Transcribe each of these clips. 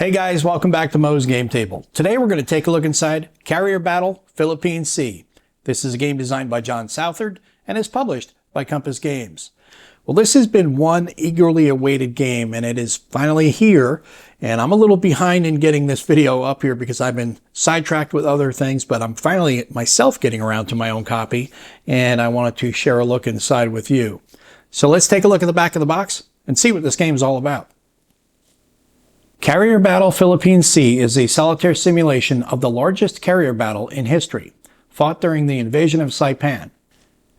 Hey guys, welcome back to Mo's Game Table. Today we're going to take a look inside Carrier Battle Philippine Sea. This is a game designed by John Southard and is published by Compass Games. Well, this has been one eagerly awaited game and it is finally here. And I'm a little behind in getting this video up here because I've been sidetracked with other things, but I'm finally myself getting around to my own copy and I wanted to share a look inside with you. So let's take a look at the back of the box and see what this game is all about. Carrier Battle Philippine Sea is a solitaire simulation of the largest carrier battle in history, fought during the invasion of Saipan.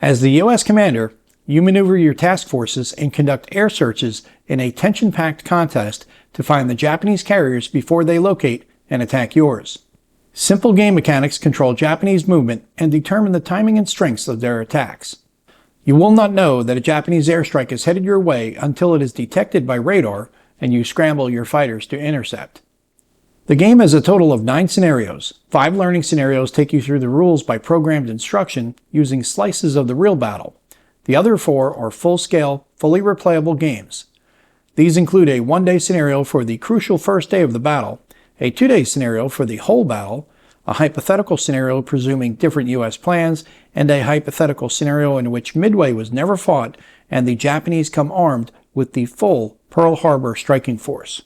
As the U.S. commander, you maneuver your task forces and conduct air searches in a tension-packed contest to find the Japanese carriers before they locate and attack yours. Simple game mechanics control Japanese movement and determine the timing and strengths of their attacks. You will not know that a Japanese airstrike is headed your way until it is detected by radar and you scramble your fighters to intercept. The game has a total of 9 scenarios. 5 learning scenarios take you through the rules by programmed instruction using slices of the real battle. The other 4 are full-scale, fully replayable games. These include a 1-day scenario for the crucial first day of the battle, a 2-day scenario for the whole battle, a hypothetical scenario presuming different U.S. plans, and a hypothetical scenario in which Midway was never fought and the Japanese come armed with the full Pearl Harbor striking force.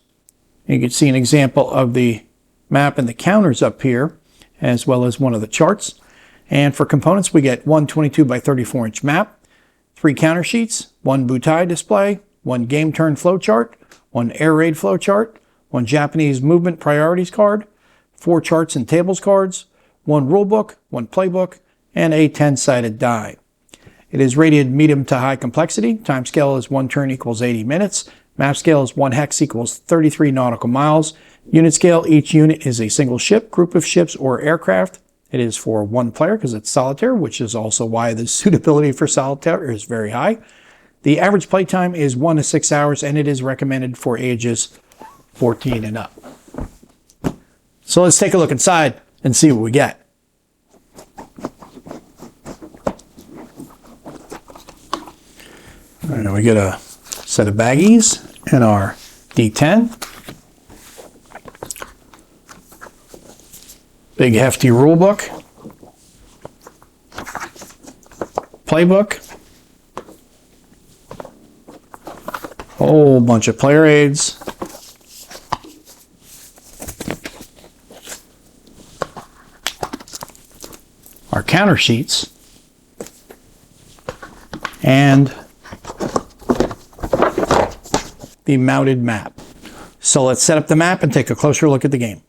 You can see an example of the map and the counters up here, as well as one of the charts. And for components, we get one 22 by 34 inch map, 3 counter sheets, 1 butai display, 1 game turn flowchart, 1 air raid flowchart, 1 Japanese movement priorities card, 4 charts and tables cards, 1 rulebook, 1 playbook, and a 10-sided die. It is rated medium to high complexity. Time scale is 1 turn equals 80 minutes. Map scale is 1 hex equals 33 nautical miles. Unit scale, each unit is a single ship, group of ships, or aircraft. It is for 1 player because it's solitaire, which is also why the suitability for solitaire is very high. The average playtime is 1 to 6 hours, and it is recommended for ages 14 and up. So let's take a look inside and see what we get. All right, we get a set of baggies and our D10. Big hefty rule book. Playbook. Whole bunch of player aids. Our counter sheets. And the mounted map. So let's set up the map and take a closer look at the game.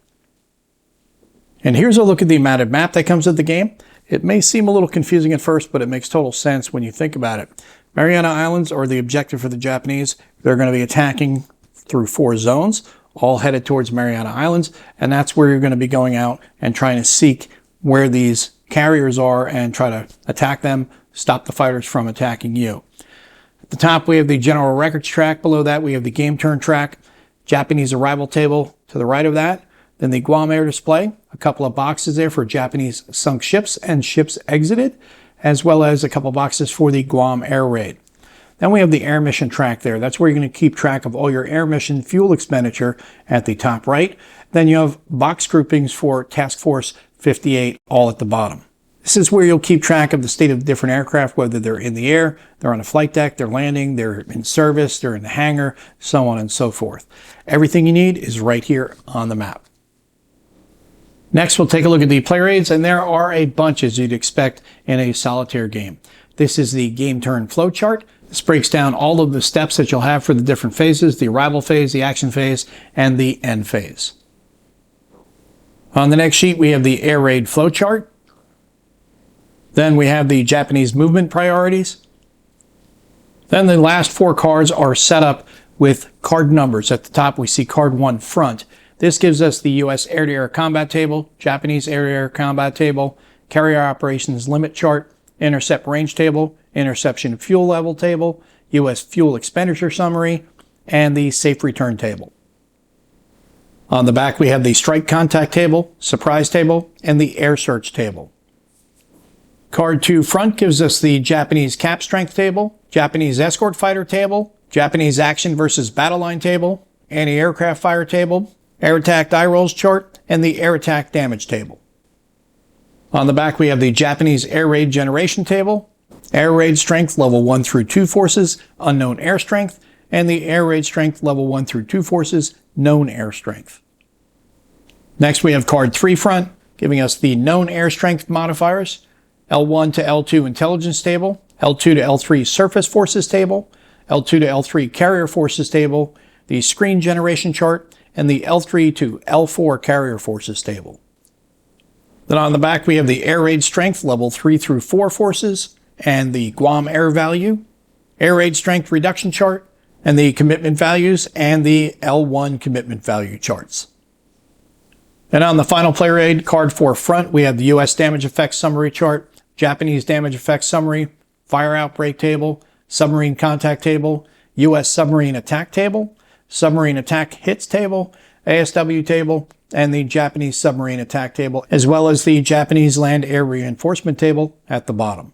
And here's a look at the mounted map that comes with the game. It may seem a little confusing at first, but it makes total sense when you think about it. Mariana Islands are the objective for the Japanese. They're going to be attacking through 4 zones, all headed towards Mariana Islands, and that's where you're going to be going out and trying to seek where these carriers are and try to attack them, stop the fighters from attacking you. At the top, we have the general records track. Below that, we have the game turn track, Japanese arrival table to the right of that, then the Guam air display, a couple of boxes there for Japanese sunk ships and ships exited, as well as a couple boxes for the Guam air raid. Then we have the air mission track there. That's where you're going to keep track of all your air mission fuel expenditure at the top right. Then you have box groupings for Task Force 58 all at the bottom. This is where you'll keep track of the state of different aircraft, whether they're in the air, they're on a flight deck, they're landing, they're in service, they're in the hangar, so on and so forth. Everything you need is right here on the map. Next, we'll take a look at the player aids, and there are a bunch as you'd expect in a solitaire game. This is the game turn flowchart. This breaks down all of the steps that you'll have for the different phases, the arrival phase, the action phase, and the end phase. On the next sheet, we have the air raid flowchart. Then we have the Japanese movement priorities. Then the last 4 cards are set up with card numbers. At the top, we see card 1 front. This gives us the U.S. air-to-air combat table, Japanese air-to-air combat table, carrier operations limit chart, intercept range table, interception fuel level table, U.S. fuel expenditure summary, and the safe return table. On the back, we have the strike contact table, surprise table, and the air search table. Card 2 front gives us the Japanese cap strength table, Japanese escort fighter table, Japanese action versus battle line table, anti-aircraft fire table, air attack die rolls chart, and the air attack damage table. On the back we have the Japanese air raid generation table, air raid strength level 1 through 2 forces, unknown air strength, and the air raid strength level 1 through 2 forces, known air strength. Next we have card 3 front, giving us the known air strength modifiers, L1 to L2 intelligence table, L2 to L3 surface forces table, L2 to L3 carrier forces table, the screen generation chart, and the L3 to L4 carrier forces table. Then on the back we have the air raid strength level 3 through 4 forces, and the Guam air value, air raid strength reduction chart, and the commitment values, and the L1 commitment value charts. And on the final player aid, card 4 front, we have the US damage effects summary chart, Japanese damage effects summary, fire outbreak table, submarine contact table, US submarine attack table, submarine attack hits table, ASW table, and the Japanese submarine attack table, as well as the Japanese land air reinforcement table at the bottom.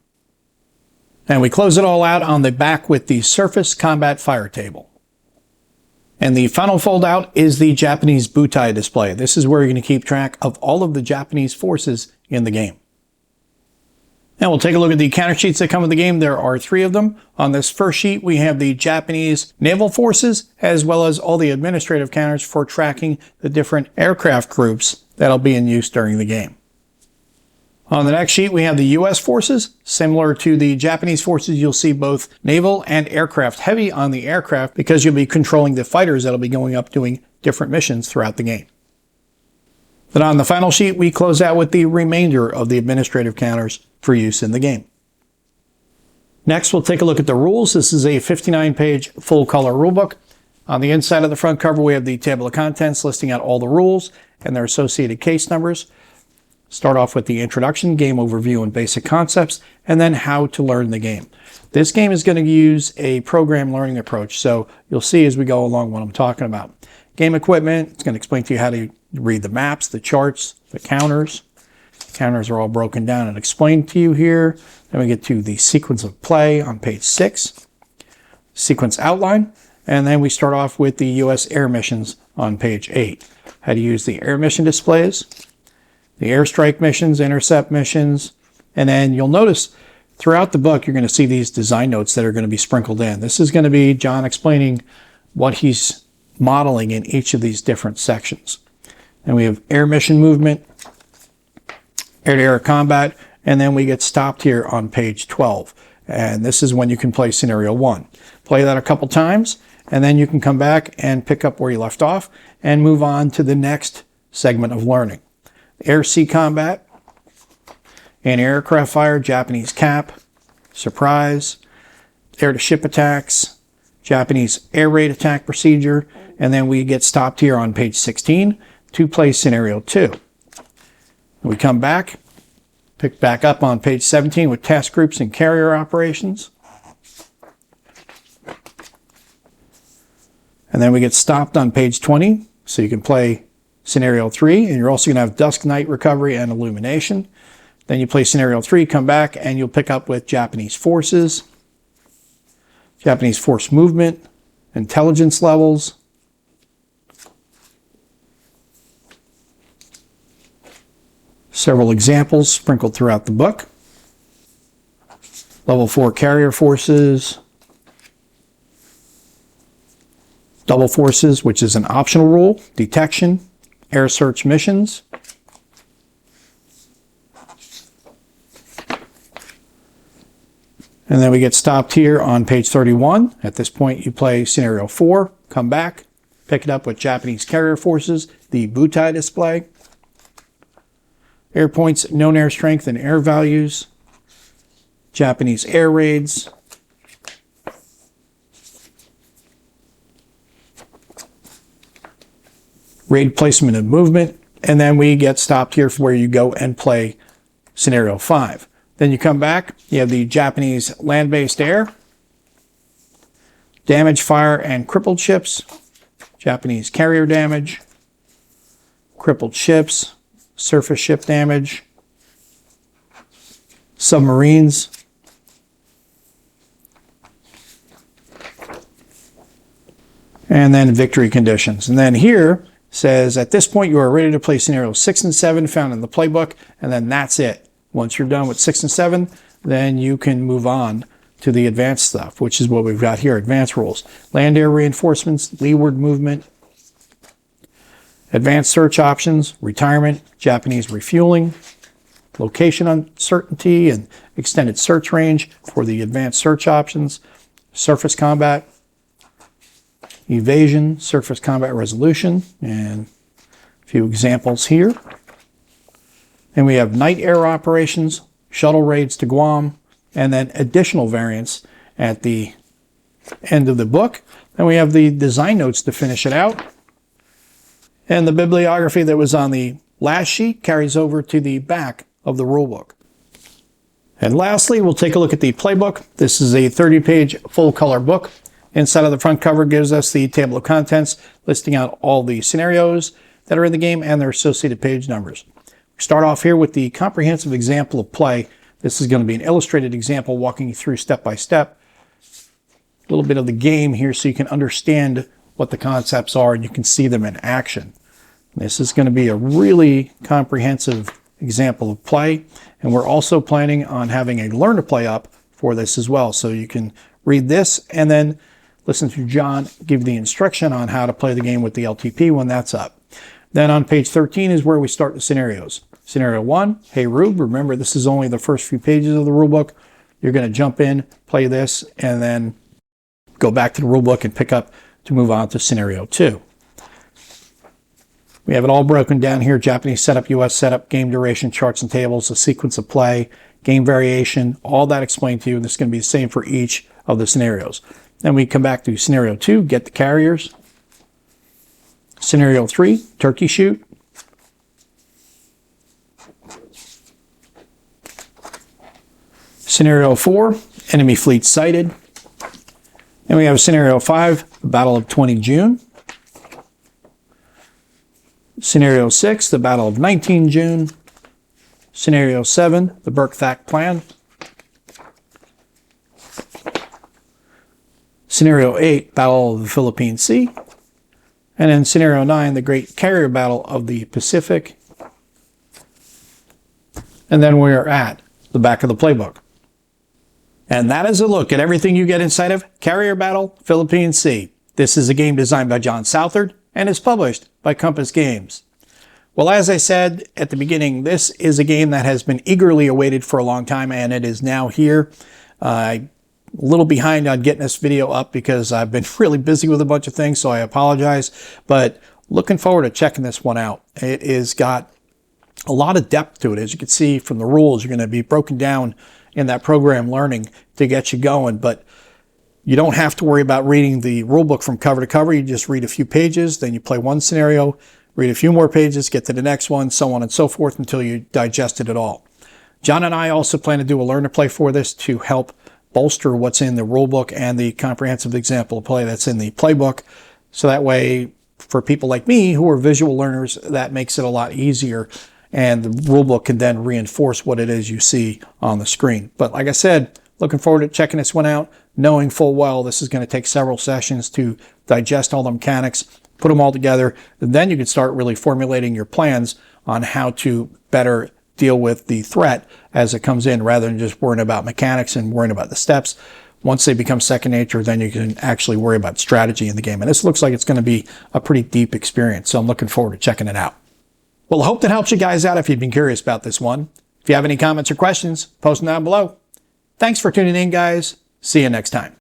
And we close it all out on the back with the surface combat fire table. And the final fold out is the Japanese butai display. This is where you're going to keep track of all of the Japanese forces in the game. Now we'll take a look at the counter sheets that come with the game. There are 3 of them. On this first sheet, we have the Japanese naval forces, as well as all the administrative counters for tracking the different aircraft groups that'll be in use during the game. On the next sheet, we have the U.S. forces. Similar to the Japanese forces, you'll see both naval and aircraft, heavy on the aircraft because you'll be controlling the fighters that'll be going up doing different missions throughout the game. Then on the final sheet, we close out with the remainder of the administrative counters for use in the game. Next, we'll take a look at the rules. This is a 59-page full-color rulebook. On the inside of the front cover, we have the table of contents listing out all the rules and their associated case numbers. Start off with the introduction, game overview, and basic concepts, and then how to learn the game. This game is going to use a program learning approach, so you'll see as we go along what I'm talking about. Game equipment, it's going to explain to you how to read the maps, the charts, the counters. The counters are all broken down and explained to you here. Then we get to the sequence of play on page 6, sequence outline, and then we start off with the U.S. air missions on page 8. How to use the air mission displays, the airstrike missions, intercept missions, and then you'll notice throughout the book you're going to see these design notes that are going to be sprinkled in. This is going to be John explaining what he's modeling in each of these different sections. And we have air mission movement, air-to-air combat, and then we get stopped here on page 12. And this is when you can play scenario 1. Play that a couple times, and then you can come back and pick up where you left off and move on to the next segment of learning. Air-sea combat, anti-aircraft fire, Japanese cap, surprise, air-to-ship attacks, Japanese air raid attack procedure, and then we get stopped here on page 16 to play scenario 2. We come back, pick back up on page 17 with task groups and carrier operations. And then we get stopped on page 20, so you can play scenario 3, and you're also going to have dusk, night recovery, and illumination. Then you play scenario 3, come back, and you'll pick up with Japanese forces, Japanese force movement, intelligence levels, several examples sprinkled throughout the book. Level 4 carrier forces, double forces, which is an optional rule, detection, air search missions, and then we get stopped here on page 31. At this point you play scenario 4, come back, pick it up with Japanese carrier forces, the butai display, air points, known air strength and air values, Japanese air raids, raid placement and movement, and then we get stopped here for where you go and play scenario 5. Then you come back, you have the Japanese land-based air, damage, fire, and crippled ships, Japanese carrier damage, crippled ships, surface ship damage, submarines, and then victory conditions. And then here, says, at this point, you are ready to play scenarios 6 and 7 found in the playbook, and then that's it. Once you're done with 6 and 7, then you can move on to the advanced stuff, which is what we've got here, advanced rules. Land air reinforcements, leeward movement, advanced search options, retirement, Japanese refueling, location uncertainty and extended search range for the advanced search options, surface combat, evasion, surface combat resolution, and a few examples here. And we have night air operations, shuttle raids to Guam, and then additional variants at the end of the book. Then we have the design notes to finish it out. And the bibliography that was on the last sheet carries over to the back of the rulebook. And lastly, we'll take a look at the playbook. This is a 30-page full-color book. Inside of the front cover gives us the table of contents, listing out all the scenarios that are in the game and their associated page numbers. We start off here with the comprehensive example of play. This is going to be an illustrated example walking you through step by step. A little bit of the game here so you can understand what the concepts are and you can see them in action. This is going to be a really comprehensive example of play, and we're also planning on having a learn to play up for this as well. So you can read this and then listen to John give the instruction on how to play the game with the LTP when that's up. Then on page 13 is where we start the scenarios. Scenario 1, hey Rube, remember this is only the first few pages of the rulebook. You're going to jump in, play this, and then go back to the rulebook and pick up to move on to scenario 2. We have it all broken down here: Japanese setup, US setup, game duration, charts and tables, a sequence of play, game variation, all that explained to you. This is going to be the same for each of the scenarios. Then we come back to scenario 2, get the carriers. Scenario 3, turkey shoot. Scenario 4, enemy fleet sighted. And we have scenario 5, the Battle of 20 June. Scenario 6, the Battle of 19 June. Scenario 7, the Burke-Thack Plan. Scenario 8, Battle of the Philippine Sea. And then Scenario 9, the Great Carrier Battle of the Pacific. And then we're at the back of the playbook. And that is a look at everything you get inside of Carrier Battle, Philippine Sea. This is a game designed by John Southard and is published by Compass Games. Well, as I said at the beginning, this is a game that has been eagerly awaited for a long time, and it is now here. I'm a little behind on getting this video up because I've been really busy with a bunch of things, so I apologize. But looking forward to checking this one out. It has got a lot of depth to it. As you can see from the rules, you're going to be broken down in that program learning to get you going. But you don't have to worry about reading the rule book from cover to cover. You just read a few pages, then you play one scenario, read a few more pages, get to the next one, so on and so forth until you digested it all. John and I also plan to do a learn to play for this to help bolster what's in the rule book and the comprehensive example of play that's in the playbook. So that way, for people like me who are visual learners, that makes it a lot easier, and the rule book can then reinforce what it is you see on the screen. But like I said, looking forward to checking this one out, knowing full well this is going to take several sessions to digest all the mechanics, put them all together, and then you can start really formulating your plans on how to better deal with the threat as it comes in, rather than just worrying about mechanics and worrying about the steps. Once they become second nature, then you can actually worry about strategy in the game. And this looks like it's going to be a pretty deep experience, so I'm looking forward to checking it out. Well, I hope that helps you guys out if you've been curious about this one. If you have any comments or questions, post them down below. Thanks for tuning in, guys. See you next time.